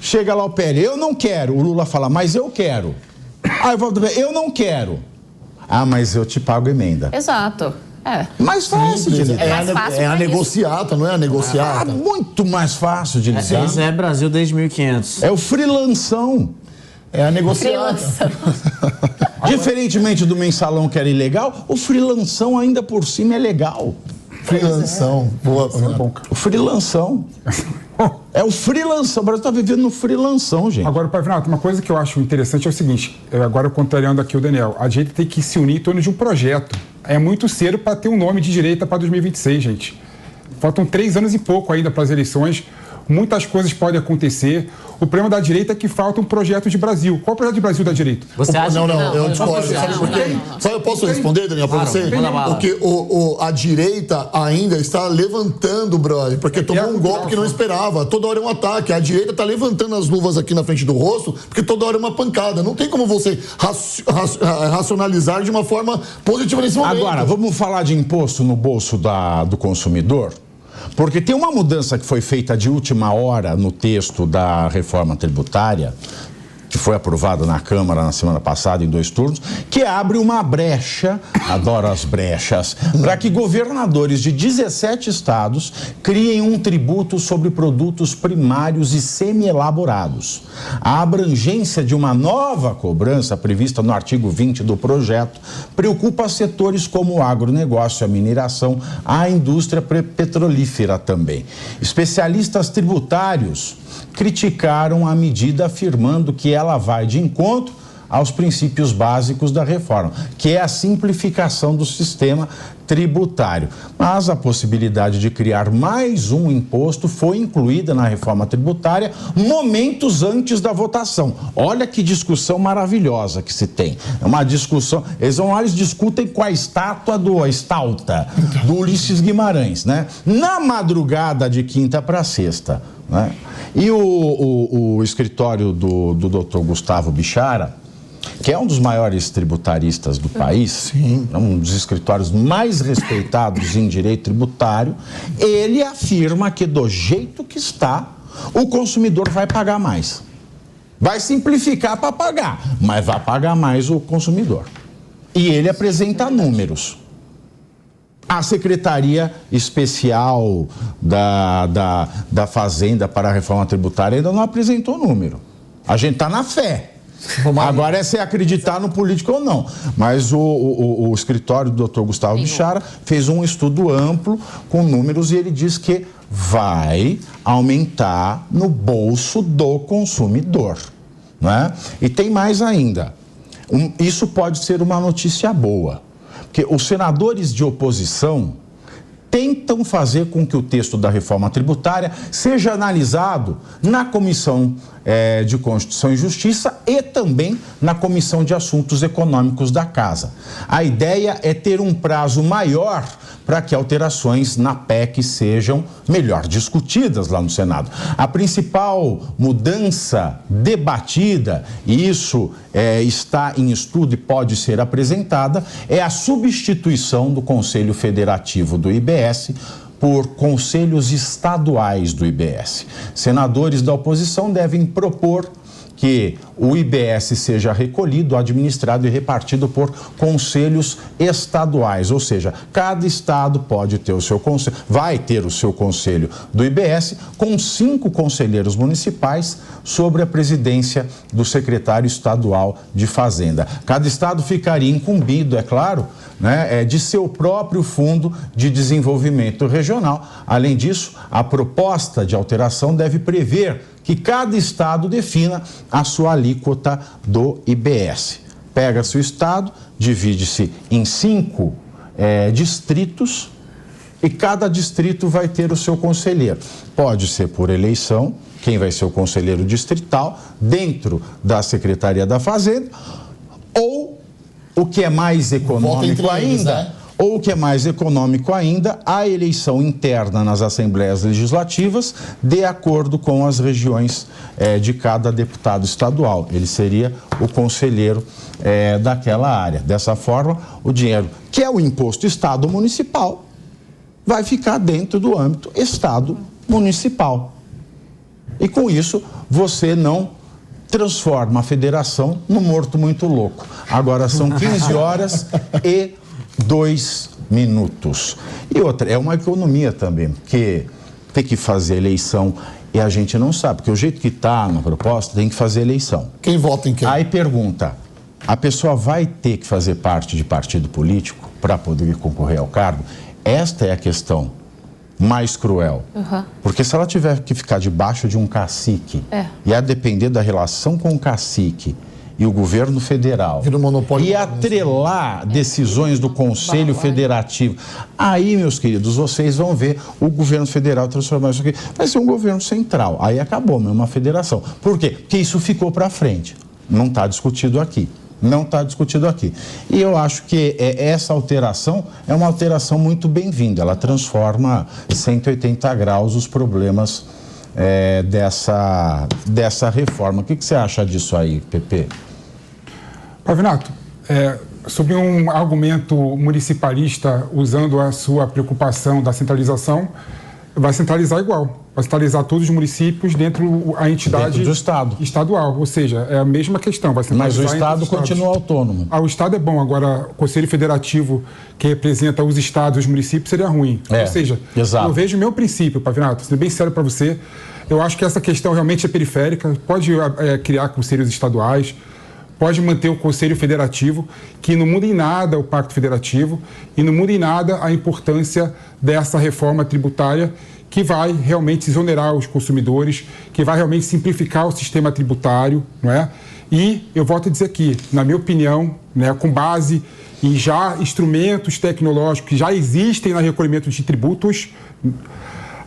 chega lá o PL, eu não quero. O Lula fala, mas eu quero. Aí volta, eu não quero. Ah, mas eu te pago emenda. Exato. Mais fácil de lidar. É a negociata, não é a negociata. Muito mais fácil de lidar. Isso é Brasil desde 1500. É o freelanção. É a negociata. Diferentemente do mensalão que era ilegal, o freelanção ainda por cima é legal. Freelanção. Boa. O freelanção. É o freelanção. O Brasil está vivendo no freelanção, gente. Agora, Pavinato, uma coisa que eu acho interessante é o seguinte, agora contrariando aqui o Daniel, a gente tem que se unir em torno de um projeto. É muito cedo para ter um nome de direita para 2026, gente. Faltam 3 anos e pouco ainda para as eleições. Muitas coisas podem acontecer. O problema da direita é que falta um projeto de Brasil. Qual é o projeto de Brasil da direita? Você acha Não, eu discordo. Sabe por quê? Só eu posso responder, Daniel, para você? Porque a direita ainda está levantando, brother, porque tomou um golpe que não esperava. Toda hora é um ataque. A direita está levantando as luvas aqui na frente do rosto, porque toda hora é uma pancada. Não tem como você racionalizar de uma forma positiva nesse momento. Agora, vamos falar de imposto no bolso do consumidor? Porque tem uma mudança que foi feita de última hora no texto da reforma tributária, que foi aprovada na Câmara na semana passada, em 2 turnos, que abre uma brecha, adoro as brechas, para que governadores de 17 estados criem um tributo sobre produtos primários e semi-elaborados. A abrangência de uma nova cobrança prevista no artigo 20 do projeto preocupa setores como o agronegócio, a mineração, a indústria petrolífera também. Especialistas tributários criticaram a medida, afirmando que ela vai de encontro aos princípios básicos da reforma, que é a simplificação do sistema tributário. Mas a possibilidade de criar mais um imposto foi incluída na reforma tributária momentos antes da votação. Olha que discussão maravilhosa que se tem. É uma discussão, eles discutem com a estátua do Ulisses Guimarães, né? Na madrugada de quinta para sexta, né? E o escritório do Dr. Gustavo Bichara, que é um dos maiores tributaristas do país, sim, um dos escritórios mais respeitados em direito tributário, ele afirma que do jeito que está, o consumidor vai pagar mais. Vai simplificar para pagar, mas vai pagar mais o consumidor. E ele apresenta números. A Secretaria Especial da Fazenda para a Reforma Tributária ainda não apresentou número. A gente está na fé. Agora é se acreditar no político ou não. Mas o escritório do Dr. Gustavo Bichara fez um estudo amplo com números e ele diz que vai aumentar no bolso do consumidor, né? E tem mais ainda. Isso pode ser uma notícia boa, porque os senadores de oposição tentam fazer com que o texto da reforma tributária seja analisado na Comissão de Constituição e Justiça e também na Comissão de Assuntos Econômicos da Casa. A ideia é ter um prazo maior para que alterações na PEC sejam melhor discutidas lá no Senado. A principal mudança debatida, e isso está em estudo e pode ser apresentada, é a substituição do Conselho Federativo do IBS por conselhos estaduais do IBS. Senadores da oposição devem propor que o IBS seja recolhido, administrado e repartido por conselhos estaduais, ou seja, cada estado pode ter o seu conselho, vai ter o seu conselho do IBS, com 5 conselheiros municipais sobre a presidência do secretário estadual de Fazenda. Cada estado ficaria incumbido, é claro, né, de seu próprio fundo de desenvolvimento regional. Além disso, a proposta de alteração deve prever que cada estado defina a sua alíquota do IBS. Pega-se o estado, divide-se em 5 distritos e cada distrito vai ter o seu conselheiro. Pode ser por eleição, quem vai ser o conselheiro distrital, dentro da Secretaria da Fazenda, ou o que é mais econômico ainda... Ou o que é mais econômico ainda, a eleição interna nas assembleias legislativas, de acordo com as regiões de cada deputado estadual. Ele seria o conselheiro daquela área. Dessa forma, o dinheiro, que é o imposto Estado municipal, vai ficar dentro do âmbito Estado municipal. E com isso, você não transforma a federação num morto muito louco. Agora são 15 horas e 2 minutos. E outra, é uma economia também, porque tem que fazer eleição e a gente não sabe, porque o jeito que está na proposta tem que fazer eleição. Quem vota em quem? Aí pergunta, a pessoa vai ter que fazer parte de partido político para poder concorrer ao cargo? Esta é a questão mais cruel. Porque se ela tiver que ficar debaixo de um cacique e a depender da relação com o cacique e o governo federal e atrelar decisões do Conselho Federativo, aí, meus queridos, vocês vão ver o governo federal transformar isso aqui. Vai ser um governo central. Aí acabou, uma federação. Por quê? Porque isso ficou para frente. Não está discutido aqui. Não está discutido aqui. E eu acho que essa alteração é uma alteração muito bem-vinda. Ela transforma 180 graus os problemas dessa reforma. O que você acha disso aí, Pepe? Pavinato, sobre um argumento municipalista usando a sua preocupação da centralização, vai centralizar igual. Vai centralizar todos os municípios dentro da entidade do Estado estadual. Ou seja, é a mesma questão. Vai centralizar. Mas o Estado continua autônomo. O Estado é bom. Agora, o Conselho Federativo, que representa os estados e os municípios, seria ruim. Ou seja, eu vejo o meu princípio, Pavinato, sendo bem sério para você, eu acho que essa questão realmente é periférica. Pode criar conselhos estaduais, pode manter o Conselho Federativo, que não muda em nada o Pacto Federativo e não muda em nada a importância dessa reforma tributária que vai realmente exonerar os consumidores, que vai realmente simplificar o sistema tributário, não é? E eu volto a dizer aqui, na minha opinião, né, com base em já instrumentos tecnológicos que já existem no recolhimento de tributos,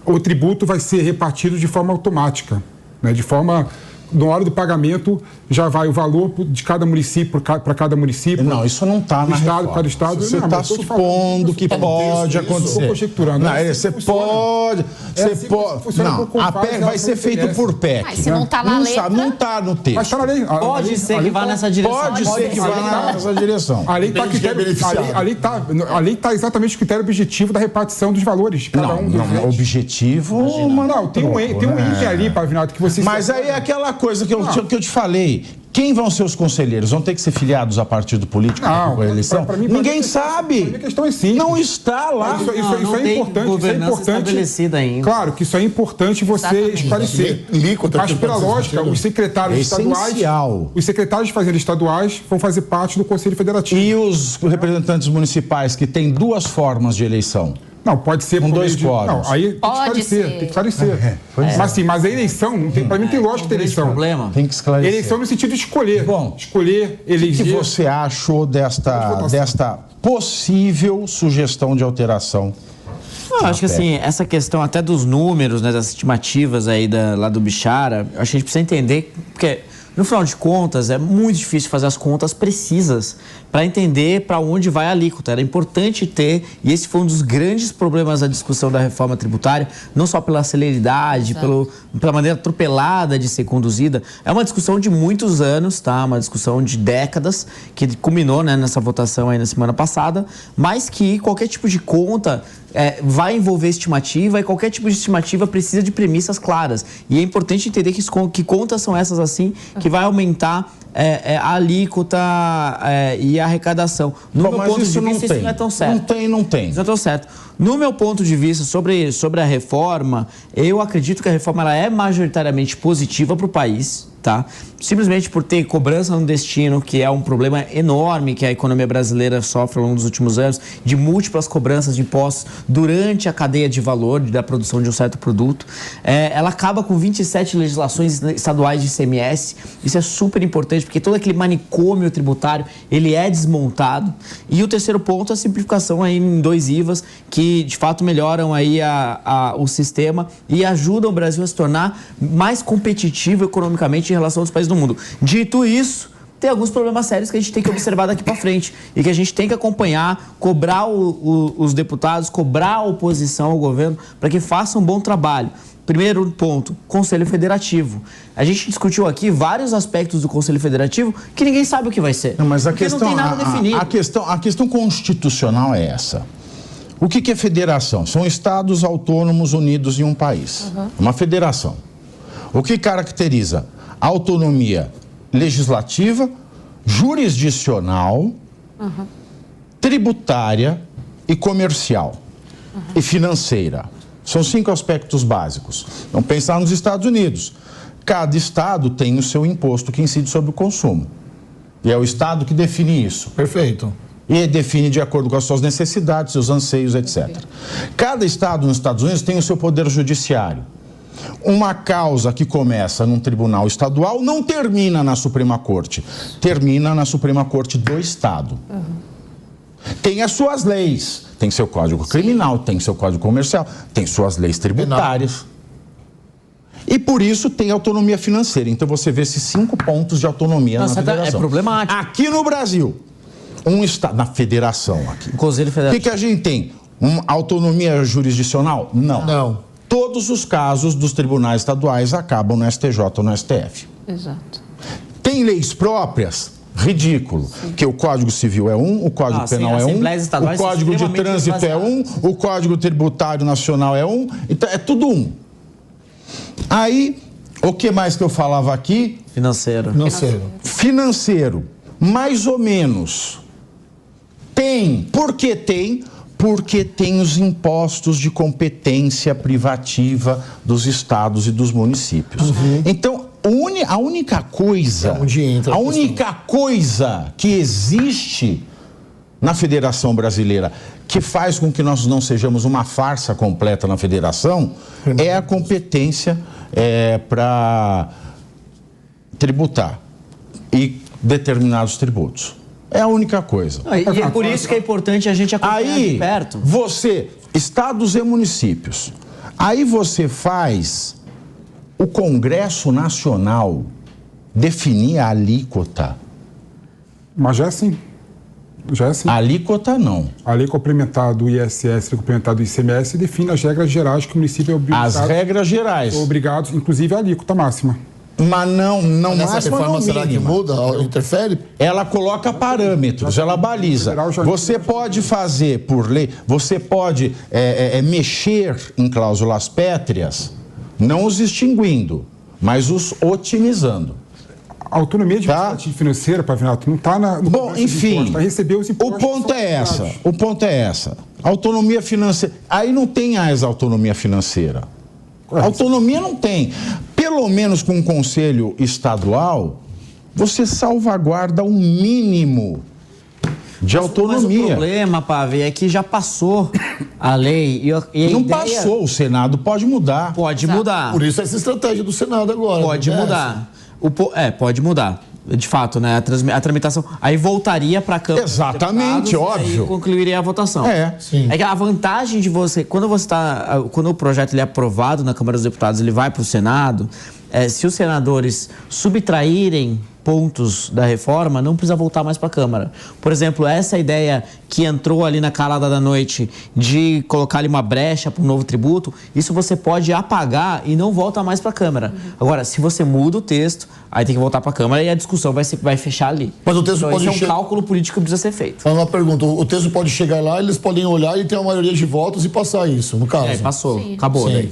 o tributo vai ser repartido de forma automática, né, de forma... Na hora do pagamento, já vai o valor de cada município para cada município. Não, isso não está na estado, reforma. Cada estado. Você está supondo que pode acontecer. Estou conjecturando. Não, você pode. Não, a PEC vai ser feito por PEC. Mas se não está na letra... Não está no texto. Mas está na lei. Pode ser que vá nessa direção. Pode ser que vá nessa direção. A lei está exatamente o critério objetivo da repartição dos valores de cada um dos entes. Objetivo... Não, tem um item ali, Pavinato, que você... Mas aí é aquela coisa que eu te falei. Quem vão ser os conselheiros? Vão ter que ser filiados a partido político para a eleição? Ninguém sabe. A questão é simples. Não está lá. Isso é importante. Isso é importante. Ainda. Claro que isso é importante você esclarecer. Mas pela lógica, os secretários estaduais, os secretários de fazenda estaduais vão fazer parte do Conselho Federativo. E os representantes municipais que têm duas formas de eleição? Não, pode ser com dois quadros. Não, aí tem que esclarecer. Mas a eleição, para mim tem lógica ter eleição. Problema. Tem que esclarecer. Eleição no sentido de escolher. Bom, eleger. O que você achou desta possível sugestão de alteração? Eu acho que assim, essa questão até dos números, né, das estimativas aí lá do Bichara, acho que a gente precisa entender, porque no final de contas é muito difícil fazer as contas precisas para entender para onde vai a alíquota. Era importante ter, e esse foi um dos grandes problemas da discussão da reforma tributária, não só pela celeridade, pela maneira atropelada de ser conduzida. É uma discussão de muitos anos, tá? Uma discussão de décadas, que culminou, né, nessa votação aí na semana passada, mas que qualquer tipo de conta vai envolver estimativa, e qualquer tipo de estimativa precisa de premissas claras. E é importante entender que contas são essas assim, que vai aumentar a alíquota e a arrecadação. No meu ponto de vista, isso não é tão certo. Não tem. Isso não é tão certo. No meu ponto de vista, sobre a reforma, eu acredito que a reforma ela é majoritariamente positiva para o país, tá? Simplesmente por ter cobrança no destino, que é um problema enorme que a economia brasileira sofre ao longo dos últimos anos, de múltiplas cobranças de impostos durante a cadeia de valor da produção de um certo produto. Ela acaba com 27 legislações estaduais de ICMS. Isso é super importante, porque todo aquele manicômio tributário, ele é desmontado. E o terceiro ponto é a simplificação aí em 2 IVAs, que de fato melhoram aí o sistema e ajudam o Brasil a se tornar mais competitivo economicamente em relação aos países do mundo. Dito isso, tem alguns problemas sérios que a gente tem que observar daqui para frente e que a gente tem que acompanhar, cobrar os deputados, cobrar a oposição ao governo para que façam um bom trabalho. Primeiro ponto, Conselho Federativo. A gente discutiu aqui vários aspectos do Conselho Federativo que ninguém sabe o que vai ser. Não, mas a questão, não tem nada definido. A questão constitucional é essa. O que é federação? São estados autônomos unidos em um país. Uma federação. O que caracteriza? Autonomia legislativa, jurisdicional, tributária e comercial e financeira. São 5 aspectos básicos. Vamos pensar nos Estados Unidos. Cada estado tem o seu imposto que incide sobre o consumo. E é o estado que define isso. Perfeito. E define de acordo com as suas necessidades, seus anseios, etc. Cada estado nos Estados Unidos tem o seu poder judiciário. Uma causa que começa num tribunal estadual não termina na Suprema Corte, termina na Suprema Corte do estado. Tem as suas leis, tem seu código criminal, tem seu código comercial, tem suas leis tributárias. E por isso tem autonomia financeira. Então você vê esses 5 pontos de autonomia na federação. É problemático. Aqui no Brasil, um estado, na federação aqui. Conselho Federal. O que a gente tem? Uma autonomia jurisdicional? Não. Não. Todos os casos dos tribunais estaduais acabam no STJ ou no STF. Exato. Tem leis próprias? Ridículo. Porque o Código Civil é um, o Código Penal é um, o Código de Trânsito é um, o Código Tributário Nacional é um, então é tudo um. Aí, o que mais que eu falava aqui? Financeiro. Mais ou menos. Tem. Por que tem? Porque tem os impostos de competência privativa dos estados e dos municípios. Então, a única coisa que existe na Federação Brasileira que faz com que nós não sejamos uma farsa completa na federação é a competência para tributar e determinados tributos. É a única coisa. E é por isso que é importante a gente acompanhar de perto. Estados e municípios, aí você faz o Congresso Nacional definir a alíquota. Mas já é assim. A alíquota não. A lei complementar do ISS, a lei complementar do ICMS, define as regras gerais que o município é obrigado. As regras gerais. Obrigados, inclusive a alíquota máxima. Mas não máxima, não será que muda? Interfere? Ela coloca parâmetros, ela baliza. Você pode fazer por lei, você pode mexer em cláusulas pétreas, não os extinguindo, mas os otimizando. A autonomia administrativa financeira, Pavinato, não está no... Bom, enfim, para receber os impostos. O ponto é essa. Autonomia financeira. Aí não tem mais autonomia financeira. Autonomia não tem. Pelo menos com o Conselho Estadual, você salvaguarda um mínimo de autonomia. Mas o problema, Pave, é que já passou a lei e não passou, o Senado pode mudar. Pode mudar. Por isso essa estratégia do Senado agora. Pode mudar. Pode mudar. De fato, né? A tramitação. Aí voltaria para a Câmara. Exatamente, óbvio. E concluiria a votação. Sim. É que a vantagem de você, quando o projeto ele é aprovado na Câmara dos Deputados, ele vai para o Senado, se os senadores subtraírem pontos da reforma, não precisa voltar mais para a Câmara. Por exemplo, essa ideia que entrou ali na calada da noite de colocar ali uma brecha para um novo tributo, isso você pode apagar e não volta mais para a Câmara. Agora, se você muda o texto, aí tem que voltar para a Câmara e a discussão vai fechar ali. Mas o texto então, pode esse é um cálculo político que precisa ser feito. Uma pergunta, o texto pode chegar lá, eles podem olhar e ter uma maioria de votos e passar isso, no caso? Passou, acabou. Sim.